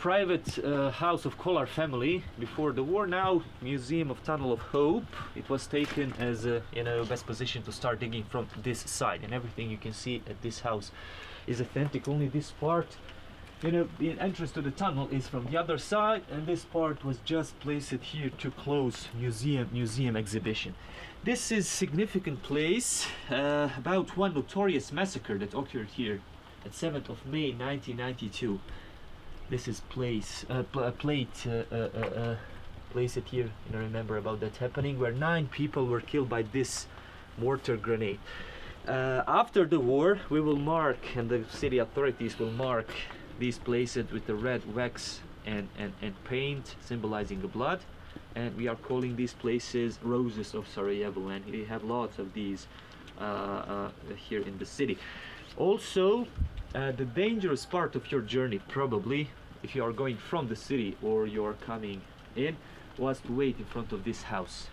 private house of Kolar family before the war. Now Museum of Tunnel of Hope. It was taken as a, you know, best position to start digging from this side, and everything you can see at this house is authentic. Only this part, you know, the entrance to the tunnel is from the other side, and this part was just placed here to close museum exhibition. This is significant place about one notorious massacre that occurred here at 7th of May 1992. This is placed it here, you know, remember about that happening, where 9 people were killed by this mortar grenade. After the war, we will mark, and the city authorities will mark these places with the red wax and paint symbolizing the blood, and we are calling these places Roses of Sarajevo, and we have lots of these here in the city. Also, the dangerous part of your journey, probably if you are going from the city or you're coming in, was to wait in front of this house.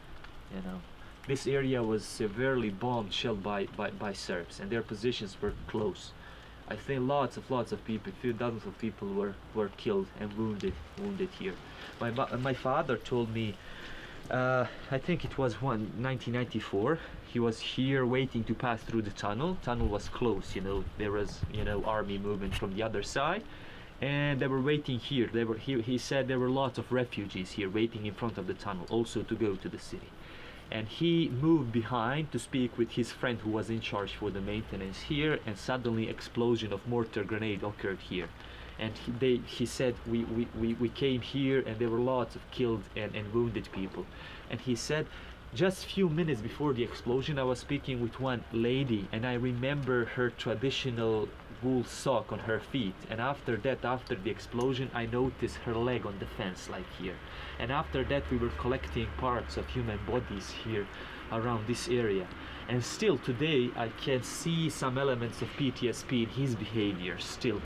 You know, this area was severely bombed, shelled by Serbs, and their positions were close. I think lots of people, a few dozens of people were killed and wounded here. My father told me, I think it was 1994, he was here waiting to pass through the tunnel. Tunnel was closed, you know, there was, you know, army movement from the other side, and they were waiting here. He said there were lots of refugees here waiting in front of the tunnel also to go to the city. And he moved behind to speak with his friend who was in charge for the maintenance here, and suddenly explosion of mortar grenade occurred here. And he said we came here and there were lots of killed and wounded people. And he said, just few minutes before the explosion, I was speaking with one lady, and I remember her traditional wool sock on her feet. And after that, after the explosion, I noticed her leg on the fence, like here. And after that, we were collecting parts of human bodies here around this area. And still today, I can see some elements of PTSD in his behavior still.